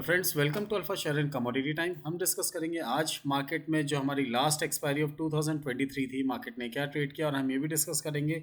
Hello friends, welcome to alpha share and commodity time. हम discuss करेंगे आज market में जो हमारी लास्ट एक्सपायरी ऑफ 2023 थी, मार्केट ने क्या ट्रेड किया, और हम ये भी डिस्कस करेंगे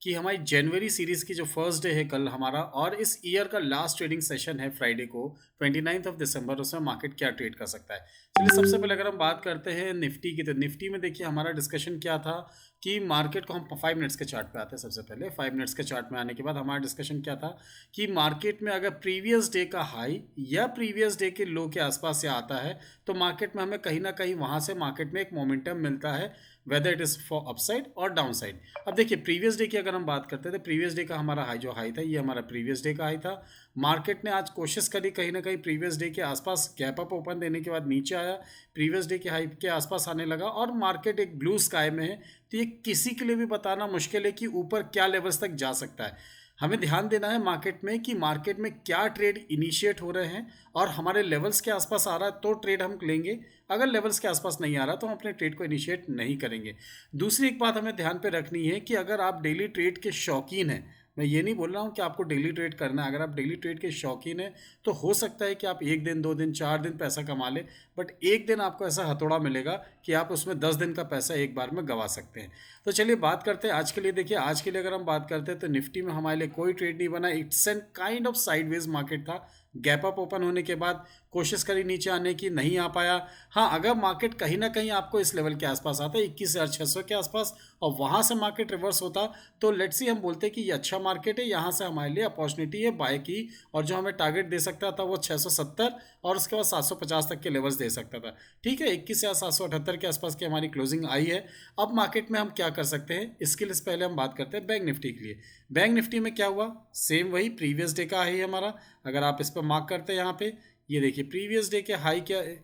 कि हमारी जनवरी सीरीज की जो फर्स्ट डे है कल हमारा, और इस ईयर का लास्ट ट्रेडिंग सेशन है फ्राइडे को 29 ऑफ दिसंबर, उसमें मार्केट क्या ट्रेड कर सकता है। चलिए सबसे पहले अगर हम बात करते हैं निफ्टी की, तो निफ्टी में देखिए हमारा डिस्कशन क्या था कि मार्केट को हम 5 मिनट्स के चार्ट पे आते हैं। सबसे पहले 5 मिनट्स के चार्ट में आने के बाद हमारा डिस्कशन क्या था कि मार्केट में अगर प्रीवियस डे का हाई या प्रीवियस डे के लो के आसपास से आता है तो मार्केट में हमें कहीं ना कहीं वहां से मार्केट में एक मोमेंटम मिलता है, whether it is for upside और डाउन साइड। अब देखिए प्रीवियस डे की अगर हम बात करते हैं तो प्रीवियस डे का हमारा हाई जो हाई था, ये हमारा प्रीवियस डे का हाई था। मार्केट ने आज कोशिश करी कहीं ना कहीं प्रीवियस डे के आसपास गैप अप ओपन देने के बाद नीचे आया, प्रीवियस डे के हाई के आसपास आने लगा और मार्केट एक ब्लू स्काई में है। तो ये किसी के लिए भी बताना मुश्किल है कि ऊपर क्या लेवल्स तक जा सकता है। हमें ध्यान देना है मार्केट में कि मार्केट में क्या ट्रेड इनिशिएट हो रहे हैं और हमारे लेवल्स के आसपास आ रहा है तो ट्रेड हम लेंगे, अगर लेवल्स के आसपास नहीं आ रहा तो हम अपने ट्रेड को इनिशिएट नहीं करेंगे। दूसरी एक बात हमें ध्यान पे रखनी है कि अगर आप डेली ट्रेड के शौकीन हैं, मैं ये नहीं बोल रहा हूँ कि आपको डेली ट्रेड करना है, अगर आप डेली ट्रेड के शौकीन हैं तो हो सकता है कि आप एक दिन, दो दिन, चार दिन पैसा कमा लें, बट एक दिन आपको ऐसा हथौड़ा मिलेगा कि आप उसमें 10 दिन का पैसा एक बार में गंवा सकते हैं। तो चलिए बात करते हैं आज के लिए। देखिए आज के लिए अगर हम बात करते हैं तो निफ्टी में हमारे लिए कोई ट्रेड नहीं बना, it's an kind of sideways market था। गैप अप ओपन होने के बाद कोशिश करी नीचे आने की, नहीं आ पाया। हाँ, अगर मार्केट कहीं ना कहीं आपको इस लेवल के आसपास आता है 21,600 के आसपास और वहाँ से मार्केट रिवर्स होता तो लेट्स सी हम बोलते कि ये अच्छा मार्केट है, यहाँ से हमारे लिए अपॉर्चुनिटी है बाय की, और जो हमें टारगेट दे सकता था वो 670 और उसके बाद 750 तक के लेवल्स दे सकता था। ठीक है, 21,778 के आसपास की हमारी क्लोजिंग आई है। अब मार्केट में हम क्या कर सकते हैं इसके लिए पहले हम बात करते हैं बैंक निफ्टी के लिए। बैंक निफ्टी में क्या हुआ, सेम वही प्रीवियस डे का हाई है हमारा। अगर आप इस पर मार्क करते हैं यहाँ पे, ये देखिए प्रीवियस डे के हाई क्या है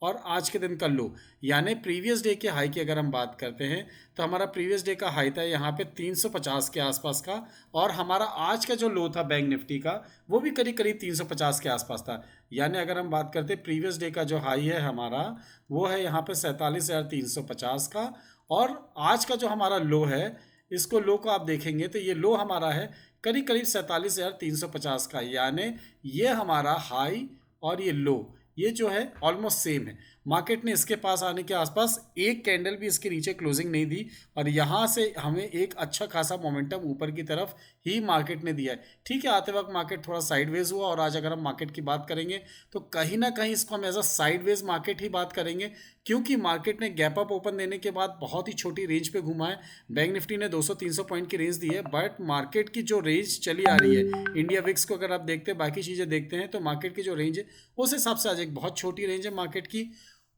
और आज के दिन का लो, यानी प्रीवियस डे के हाई की अगर हम बात करते हैं तो हमारा प्रीवियस डे का हाई था यहाँ पे 350 के आसपास का, और हमारा आज का जो लो था बैंक निफ्टी का वो भी करीब करीब 350 के आसपास था। यानी अगर हम बात करते हैं प्रीवियस डे का जो हाई है हमारा वो है यहाँ पे 47,350 का, और आज का जो हमारा लो है, इसको लो को आप देखेंगे तो ये लो हमारा है करीब करीब 47,350 का। यानी ये हमारा हाई और ये लो, ये जो है ऑलमोस्ट सेम है। मार्केट ने इसके पास आने के आसपास एक कैंडल भी इसके नीचे क्लोजिंग नहीं दी, और यहाँ से हमें एक अच्छा खासा मोमेंटम ऊपर की तरफ ही मार्केट ने दिया है। ठीक है, आते वक्त मार्केट थोड़ा साइडवेज हुआ, और आज अगर हम मार्केट की बात करेंगे तो कहीं ना कहीं इसको हम एज अ साइडवेज मार्केट ही बात करेंगे, क्योंकि मार्केट ने गैप अप ओपन देने के बाद बहुत ही छोटी रेंज पे घुमा है। बैंक निफ्टी ने 200-300 पॉइंट की रेंज दी है, बट मार्केट की जो रेंज चली आ रही है, इंडिया विक्स को अगर आप देखते हैं, बाकी चीज़ें देखते हैं, तो मार्केट की जो रेंज है उस हिसाब से आज एक बहुत छोटी रेंज है मार्केट की।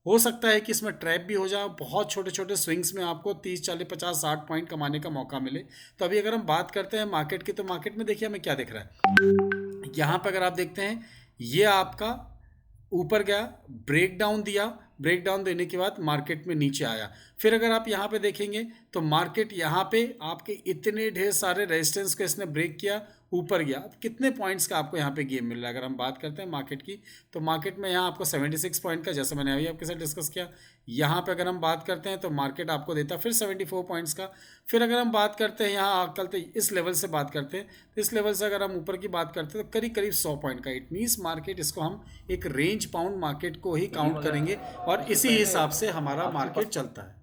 हो सकता है कि इसमें ट्रैप भी हो जाए, बहुत छोटे छोटे स्विंग्स में आपको 30, 40, 50, 60 पॉइंट कमाने का मौका मिले। तो अभी अगर हम बात करते हैं मार्केट की, तो मार्केट में देखिए हमें क्या दिख रहा है। यहाँ पर अगर आप देखते हैं, ये आपका ऊपर गया, ब्रेक डाउन दिया, ब्रेक डाउन देने के बाद मार्केट में नीचे आया। फिर अगर आप यहाँ पे देखेंगे तो मार्केट यहाँ पे आपके इतने ढेर सारे रेजिस्टेंस को इसने ब्रेक किया, ऊपर गया। अब कितने पॉइंट्स का आपको यहाँ पे गेम मिल रहा है अगर हम बात करते हैं मार्केट की, तो मार्केट में यहाँ आपको 76 पॉइंट का, जैसे मैंने अभी आपके साथ डिस्कस किया, यहाँ पे अगर हम बात करते हैं तो मार्केट आपको देता है फिर 74 पॉइंट्स का। फिर अगर हम बात करते हैं यहाँ करते इस लेवल से बात करते हैं, तो इस लेवल से अगर हम ऊपर की बात करते हैं तो करीब करीब 100 पॉइंट का। इट मीन्स मार्केट, इसको हम एक रेंज बाउंड मार्केट को ही काउंट करेंगे, और इसी हिसाब से हमारा मार्केट चलता है।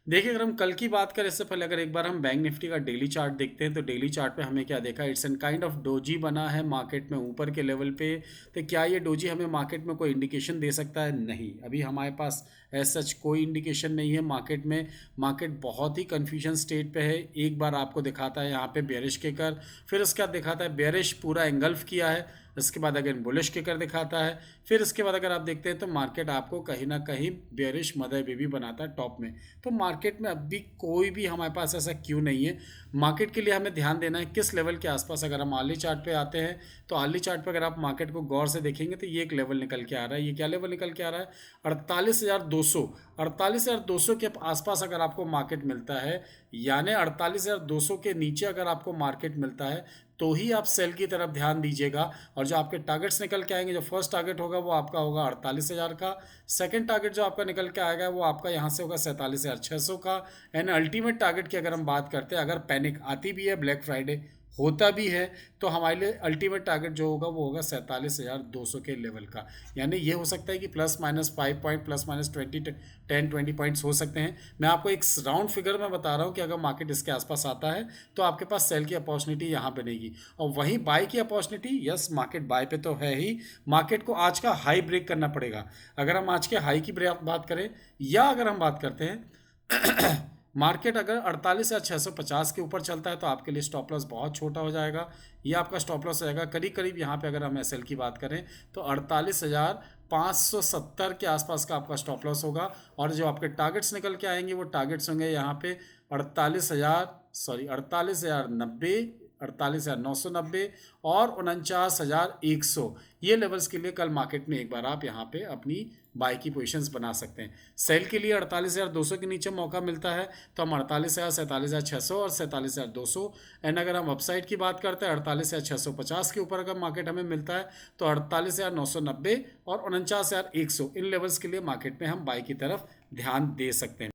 देखिए अगर हम कल की बात करें इससे पहले, अगर एक बार हम बैंक निफ्टी का डेली चार्ट देखते हैं तो डेली चार्ट पे हमें क्या देखा, it's an kind of doji बना है मार्केट में ऊपर के लेवल पे। तो क्या ये डोजी हमें मार्केट में कोई इंडिकेशन दे सकता है? नहीं, अभी हमारे पास एज सच कोई इंडिकेशन नहीं है मार्केट में। मार्केट बहुत ही कन्फ्यूजन स्टेट पे है। एक बार आपको दिखाता है यहाँ पे बेरिश के कर, फिर उसके बाद दिखाता है बेरिश पूरा एंगल्फ किया है, इसके बाद अगर बुलिश के कर दिखाता है, फिर इसके बाद अगर आप देखते हैं तो मार्केट आपको कहीं ना कहीं बेरिश मदर बेबी बनाता है टॉप में। तो मार्केट में अभी कोई भी हमारे पास ऐसा क्यों नहीं है। मार्केट के लिए हमें ध्यान देना है किस लेवल के आसपास। अगर हम आर्ली चार्ट पे आते हैं तो आर्ली चार्ट पे अगर आप मार्केट को गौर से देखेंगे तो ये एक लेवल निकल के आ रहा है। ये क्या लेवल निकल के आ रहा है? 48,200। 48,200 के आसपास अगर आपको मार्केट मिलता है, यानी 48,200 के नीचे अगर आपको मार्केट मिलता है तो ही आप सेल की तरफ ध्यान दीजिएगा। और जो आपके टारगेट्स निकल के आएंगे, जो फर्स्ट टारगेट होगा वो आपका होगा 48,000 का, सेकंड टारगेट जो आपका निकल के आएगा वो आपका यहाँ से होगा 47,600 का, एंड अल्टीमेट टारगेट की अगर हम बात करते हैं, अगर पैनिक आती भी है ब्लैक फ्राइडे होता भी है तो हमारे लिए अल्टीमेट टारगेट जो होगा वो होगा 47,200 के लेवल का। यानी ये हो सकता है कि plus minus 5 point, plus minus 10-20 points हो सकते हैं। मैं आपको एक राउंड फिगर में बता रहा हूँ कि अगर मार्केट इसके आसपास आता है तो आपके पास सेल की अपॉर्चुनिटी यहाँ बनेगी। और वहीं बाय की अपॉर्चुनिटी, यस मार्केट बाय पे तो है ही, मार्केट को आज का हाई ब्रेक करना पड़ेगा। अगर हम आज के हाई की बात करें, या अगर हम बात करते हैं मार्केट अगर 48,650 के ऊपर चलता है तो आपके लिए स्टॉप लॉस बहुत छोटा हो जाएगा। ये आपका स्टॉप लॉस रहेगा करीब करीब यहाँ पे, अगर हम एसएल की बात करें तो 48,570 के आसपास का आपका स्टॉप लॉस होगा। और जो आपके टारगेट्स निकल के आएंगे वो टारगेट्स होंगे यहाँ पे 48,990, 48,990 और 49,100। ये लेवल्स के लिए कल मार्केट में एक बार आप यहाँ पे अपनी बाय की पोजीशंस बना सकते हैं। सेल के लिए 48,200 के नीचे मौका मिलता है तो हम 48,000, 47,600 और 47,200। एंड अगर हम अपसाइड की बात करते हैं 48,650 के ऊपर अगर मार्केट हमें मिलता है तो 48,990 और 49,100, इन लेवल्स के लिए मार्केट में हम बाय की तरफ ध्यान दे सकते हैं।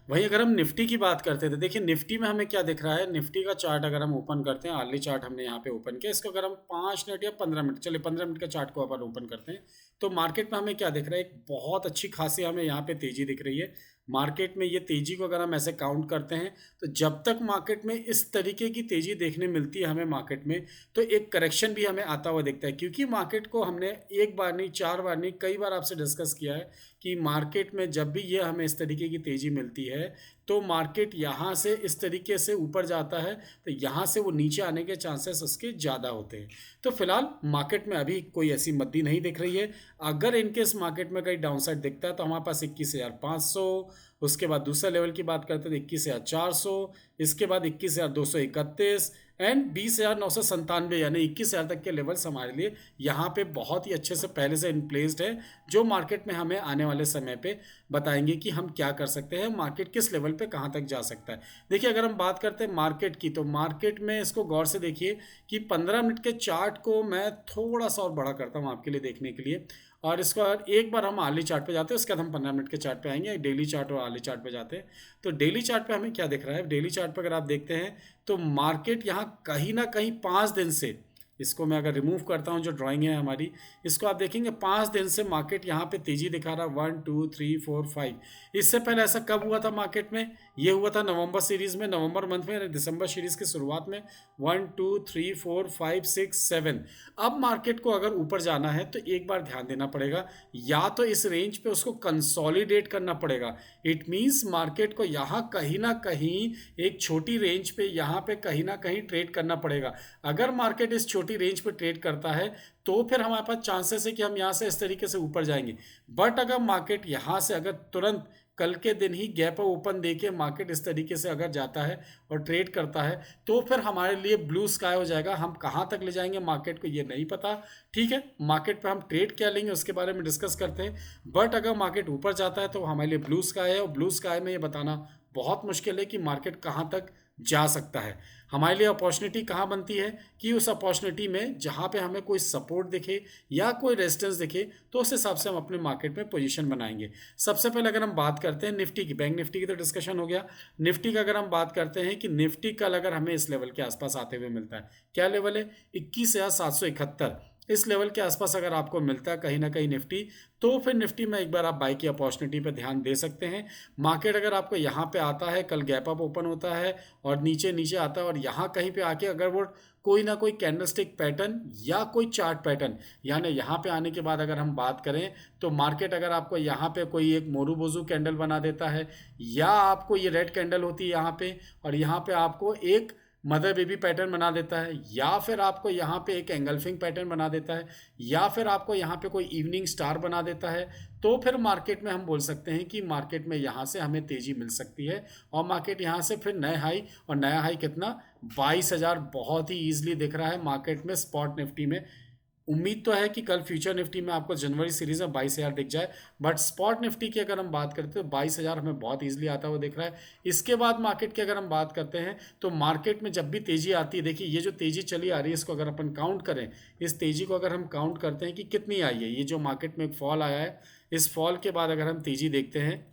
वहीं अगर हम निफ्टी की बात करते थे, देखिए निफ्टी में हमें क्या दिख रहा है। निफ्टी का चार्ट अगर हम ओपन करते हैं, आर्ली चार्ट हमने यहाँ पे ओपन किया, इसको अगर हम 5 मिनट या 15 मिनट, चलिए 15 मिनट का चार्ट को अपन ओपन करते हैं तो मार्केट में हमें क्या दिख रहा है, एक बहुत अच्छी खासी हमें यहाँ पे तेजी दिख रही है। मार्केट में ये तेजी को अगर हम ऐसे काउंट करते हैं तो जब तक मार्केट में इस तरीके की तेजी देखने मिलती है हमें मार्केट में, तो एक करेक्शन भी हमें आता हुआ दिखता है। क्योंकि मार्केट को हमने एक बार नहीं, 4 बार नहीं, कई बार आपसे डिस्कस किया है कि मार्केट में जब भी ये हमें इस तरीके की तेजी मिलती है तो मार्केट यहाँ से इस तरीके से ऊपर जाता है तो यहाँ से वो नीचे आने के चांसेस उसके ज़्यादा होते हैं। तो फिलहाल मार्केट में अभी कोई ऐसी मद्दी नहीं दिख रही है। अगर इनकेस मार्केट में कहीं डाउनसाइड दिखता है तो हमारे पास 21,500, उसके बाद दूसरा लेवल की बात करते हैं तो 21,400, इसके बाद 21,231 एंड 20,997, यानी 21,000 तक के लेवल्स हमारे लिए यहाँ पे बहुत ही अच्छे से पहले से इनप्लेस्ड है, जो मार्केट में हमें आने वाले समय पे बताएंगे कि हम क्या कर सकते हैं, मार्केट किस लेवल पे कहाँ तक जा सकता है। देखिए अगर हम बात करते हैं मार्केट की, तो मार्केट में इसको गौर से देखिए कि 15 मिनट के चार्ट को मैं थोड़ा सा और बड़ा करता हूँ आपके लिए देखने के लिए। और इसको अगर एक बार हम आर्ली चार्ट पे जाते हैं, उसके बाद हम 15 मिनट के चार्ट पे आएंगे, डेली चार्ट और आर्ली चार्ट पे जाते हैं। तो डेली चार्ट पे हमें क्या दिख रहा है, डेली चार्ट पे अगर आप देखते हैं तो मार्केट यहाँ कहीं ना कहीं 5 दिन से, इसको मैं अगर रिमूव करता हूँ जो ड्राइंग है हमारी, इसको आप देखेंगे 5 दिन से मार्केट यहाँ पे तेजी दिखा रहा है, 1 2 3 4 5। इससे पहले ऐसा कब हुआ था मार्केट में, ये हुआ था नवंबर सीरीज में, नवंबर मंथ में, दिसंबर सीरीज की शुरुआत में, 1 2 3 4 5 6 7। अब मार्केट को अगर ऊपर जाना है तो एक बार ध्यान देना पड़ेगा, या तो इस रेंज पे उसको कंसोलिडेट करना पड़ेगा। इट मीन्स मार्केट को यहाँ कहीं ना कहीं एक छोटी रेंज पे यहाँ पे कहीं ना कहीं ट्रेड करना पड़ेगा। अगर मार्केट इस छोटी रेंज पे ट्रेड करता है तो फिर हमारे पास चांसेस है कि हम यहाँ से इस तरीके से ऊपर जाएंगे। बट अगर मार्केट यहाँ से अगर तुरंत कल के दिन ही गैप ओपन देके मार्केट इस तरीके से अगर जाता है और ट्रेड करता है तो फिर हमारे लिए ब्लू स्काई हो जाएगा। हम कहाँ तक ले जाएंगे मार्केट को ये नहीं पता, ठीक है। मार्केट पे हम ट्रेड क्या लेंगे उसके बारे में डिस्कस करते हैं। बट अगर मार्केट ऊपर जाता है तो हमारे लिए ब्लू स्काई है, और ब्लू स्काई में ये बताना बहुत मुश्किल है कि मार्केट कहाँ तक जा सकता है। हमारे लिए अपॉर्चुनिटी कहाँ बनती है कि उस अपॉर्चुनिटी में जहाँ पे हमें कोई सपोर्ट दिखे या कोई रेजिस्टेंस दिखे तो उस हिसाब से हम अपने मार्केट में पोजीशन बनाएंगे। सबसे पहले अगर हम बात करते हैं निफ्टी की, बैंक निफ्टी की तो डिस्कशन हो गया। निफ्टी का अगर हम बात करते हैं कि निफ्टी कल अगर हमें इस लेवल के आसपास आते हुए मिलता है, क्या लेवल है, 21,771, इस लेवल के आसपास अगर आपको मिलता है कहीं ना कहीं निफ्टी, तो फिर निफ्टी में एक बार आप बाई की अपॉर्चुनिटी पे ध्यान दे सकते हैं। मार्केट अगर आपको यहाँ पे आता है, कल गैप अप ओपन होता है और नीचे नीचे आता है और यहाँ कहीं पे आके अगर वो कोई ना कोई कैंडलस्टिक पैटर्न या कोई चार्ट पैटर्न, यानी यहाँ पे आने के बाद अगर हम बात करें तो मार्केट अगर आपको यहाँ पे कोई एक मोरू बोजू कैंडल बना देता है, या आपको ये रेड कैंडल होती है यहाँ पे और यहाँ पे आपको एक मदर बेबी पैटर्न बना देता है, या फिर आपको यहाँ पे एक एंगल्फिंग पैटर्न बना देता है, या फिर आपको यहाँ पे कोई इवनिंग स्टार बना देता है, तो फिर मार्केट में हम बोल सकते हैं कि मार्केट में यहाँ से हमें तेज़ी मिल सकती है। और मार्केट यहाँ से फिर नए हाई, और नया हाई कितना, 22,000 बहुत ही ईजिली दिख रहा है मार्केट में, स्पॉट निफ्टी में। उम्मीद तो है कि कल फ्यूचर निफ्टी में आपको जनवरी सीरीज में 22,000 दिख जाए, बट स्पॉट निफ्टी की अगर हम बात करते हैं तो 22,000 हमें बहुत ईजिली आता हुआ दिख रहा है। इसके बाद मार्केट की अगर हम बात करते हैं तो मार्केट में जब भी तेज़ी आती है, देखिए ये जो तेज़ी चली आ रही है इसको अगर अपन काउंट करें, इस तेज़ी को अगर हम काउंट करते हैं कि कितनी आई है, ये जो मार्केट में एक फॉल आया है, इस फॉल के बाद अगर हम तेज़ी देखते हैं,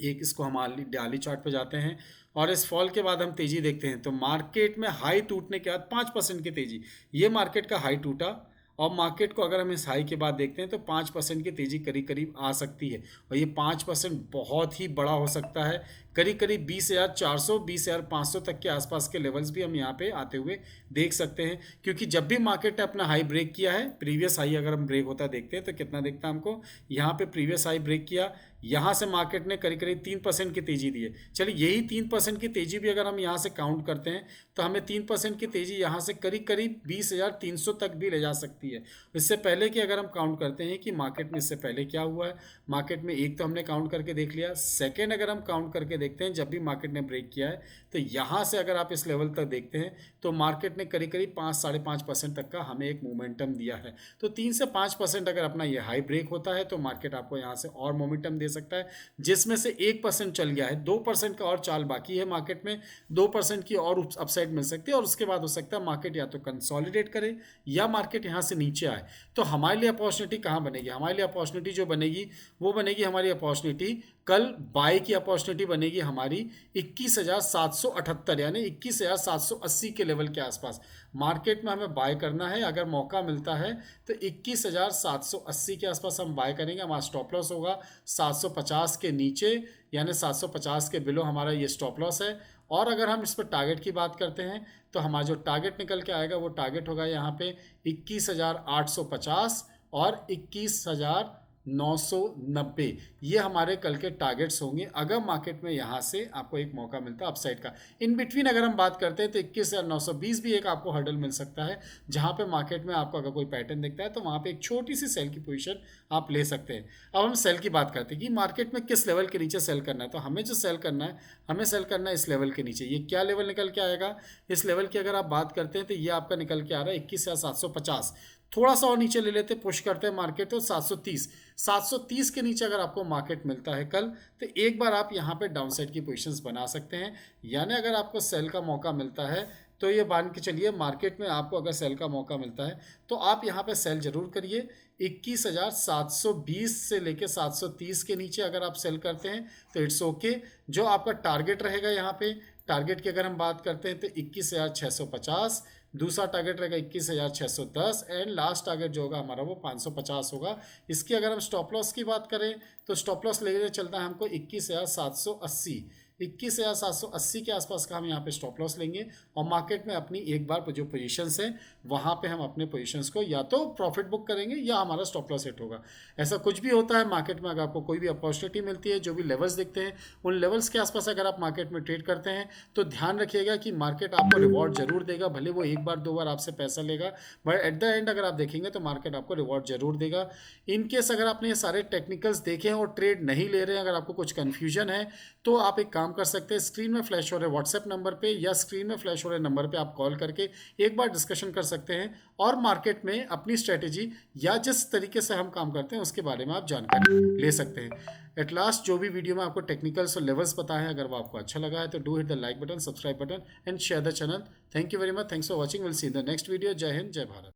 एक इसको हम डाली चार्ट पे जाते हैं और इस फॉल के बाद हम तेजी देखते हैं। तो मार्केट में हाई टूटने के बाद 5% की तेजी, ये मार्केट का हाई टूटा। और मार्केट को अगर हम इस हाई के बाद देखते हैं तो 5% की तेजी करीब करीब आ सकती है, और ये 5% बहुत ही बड़ा हो सकता है। करीब करीब 20,400 20,500 तक के आसपास के लेवल्स भी हम यहाँ पे आते हुए देख सकते हैं, क्योंकि जब भी मार्केट ने अपना हाई ब्रेक किया है, प्रीवियस हाई अगर हम ब्रेक होता देखते हैं तो कितना दिखता है हमको, यहाँ पे प्रीवियस हाई ब्रेक किया, यहाँ से मार्केट ने करीब करीब 3% की तेजी दी है। चलिए यही 3% की तेजी भी अगर हम यहाँ से काउंट करते हैं तो हमें 3% की तेजी यहाँ से करीब करीब 20,300 तक भी ले जा सकती है। इससे पहले कि अगर हम काउंट करते हैं कि मार्केट में इससे पहले क्या हुआ है, मार्केट में एक तो हमने काउंट करके देख लिया, सेकेंड अगर हम काउंट करके देखते हैं जब भी मार्केट ने ब्रेक किया है तो यहाँ से अगर आप इस लेवल तक देखते हैं तो मार्केट ने करीब करीब 5-5.5% तक का हमें एक मोमेंटम दिया है। तो 3 से 5% अगर अपना ये हाई ब्रेक होता है तो मार्केट आपको यहाँ से और मोमेंटम दे सकता है, जिसमें से 1% चल गया है, 2% का और चाल बाकी है मार्केट में, 2% की और अपसाइड मिल सकती है, और उसके बाद हो सकता है मार्केट या तो कंसोलिडेट करे या मार्केट यहाँ से नीचे आए। तो हमारे लिए अपॉर्चुनिटी कहाँ बनेगी, हमारे लिए अपॉर्चुनिटी जो बनेगी वो बनेगी, हमारी अपॉर्चुनिटी कल बाय की अपॉर्चुनिटी बनेगी हमारी 21,778 यानी 21,780 के लेवल के आसपास मार्केट में हमें बाय करना है। अगर मौका मिलता है तो 21,780 के आसपास हम बाय करेंगे। हमारा स्टॉप लॉस होगा 750 के नीचे, यानी 750 के बिलो हमारा ये स्टॉप लॉस है। और अगर हम इस पर टारगेट की बात करते हैं तो हमारा जो टारगेट निकल के आएगा वो टारगेट होगा यहाँ पे 21,850 और 21,990, ये हमारे कल के टारगेट्स होंगे अगर मार्केट में यहाँ से आपको एक मौका मिलता है अपसाइड का। इन बिटवीन अगर हम बात करते हैं तो 21,920 भी एक आपको हर्डल मिल सकता है, जहाँ पे मार्केट में आपको अगर कोई पैटर्न दिखता है तो वहाँ पे एक छोटी सी सेल की पोजीशन आप ले सकते हैं। अब हम सेल की बात करते हैं कि मार्केट में किस लेवल के नीचे सेल करना है। तो हमें जो सेल करना है, हमें सेल करना है इस लेवल के नीचे। ये क्या लेवल निकल के आएगा, इस लेवल की अगर आप बात करते हैं तो ये आपका निकल के आ रहा है 21,750। थोड़ा सा और नीचे ले लेते, पुश करते हैं मार्केट तो 730 के नीचे अगर आपको मार्केट मिलता है कल तो एक बार आप यहाँ पे डाउन साइड की पोजीशंस बना सकते हैं। यानी अगर आपको सेल का मौका मिलता है तो ये मान के चलिए मार्केट में आपको अगर सेल का मौका मिलता है तो आप यहाँ पे सेल जरूर करिए। 21,720 से लेके 730 के नीचे अगर आप सेल करते हैं तो इट्स ओके। जो आपका टारगेट रहेगा यहाँ पे, टारगेट की अगर हम बात करते हैं तो 21,650, दूसरा टारगेट रहेगा 21,610 एंड लास्ट टारगेट जो होगा हमारा वो 550 होगा। इसकी अगर हम स्टॉप लॉस की बात करें तो स्टॉप लॉस लेके चलता है हमको 21,780, 21,780 के आसपास का हम यहाँ पे स्टॉप लॉस लेंगे। और मार्केट में अपनी एक बार जो पोजीशंस है वहाँ पे हम अपने पोजीशंस को या तो प्रॉफिट बुक करेंगे या हमारा स्टॉप लॉस हिट होगा। ऐसा कुछ भी होता है मार्केट में, अगर आपको कोई भी अपॉर्चुनिटी मिलती है, जो भी लेवल्स दिखते हैं उन लेवल्स के आसपास अगर आप मार्केट में ट्रेड करते हैं तो ध्यान रखिएगा कि मार्केट आपको रिवॉर्ड जरूर देगा। भले वो एक बार दो बार आपसे पैसा लेगा, बट एट द एंड अगर आप देखेंगे तो मार्केट आपको रिवॉर्ड जरूर देगा। इन केस अगर आपने ये सारे टेक्निकल्स देखे हैं और ट्रेड नहीं ले रहे हैं, अगर आपको कुछ कन्फ्यूजन है तो आप एक काम कर सकते हैं, स्क्रीन में फ्लैश हो रहे व्हाट्सएप नंबर पे या स्क्रीन में फ्लैश हो रहे नंबर पे आप कॉल करके एक बार डिस्कशन कर सकते हैं और मार्केट में अपनी स्ट्रेटेजी या जिस तरीके से हम काम करते हैं उसके बारे में आप जानकारी ले सकते हैं। एट लास्ट जो भी वीडियो में आपको टेक्निकल्स और लेवल्स पता है, अगर वो आपको अच्छा लगा है तो do hit the like button, subscribe button and share the channel. Thank you very much, thanks for watching, will see in the next video. जय हिंद, जय भारत।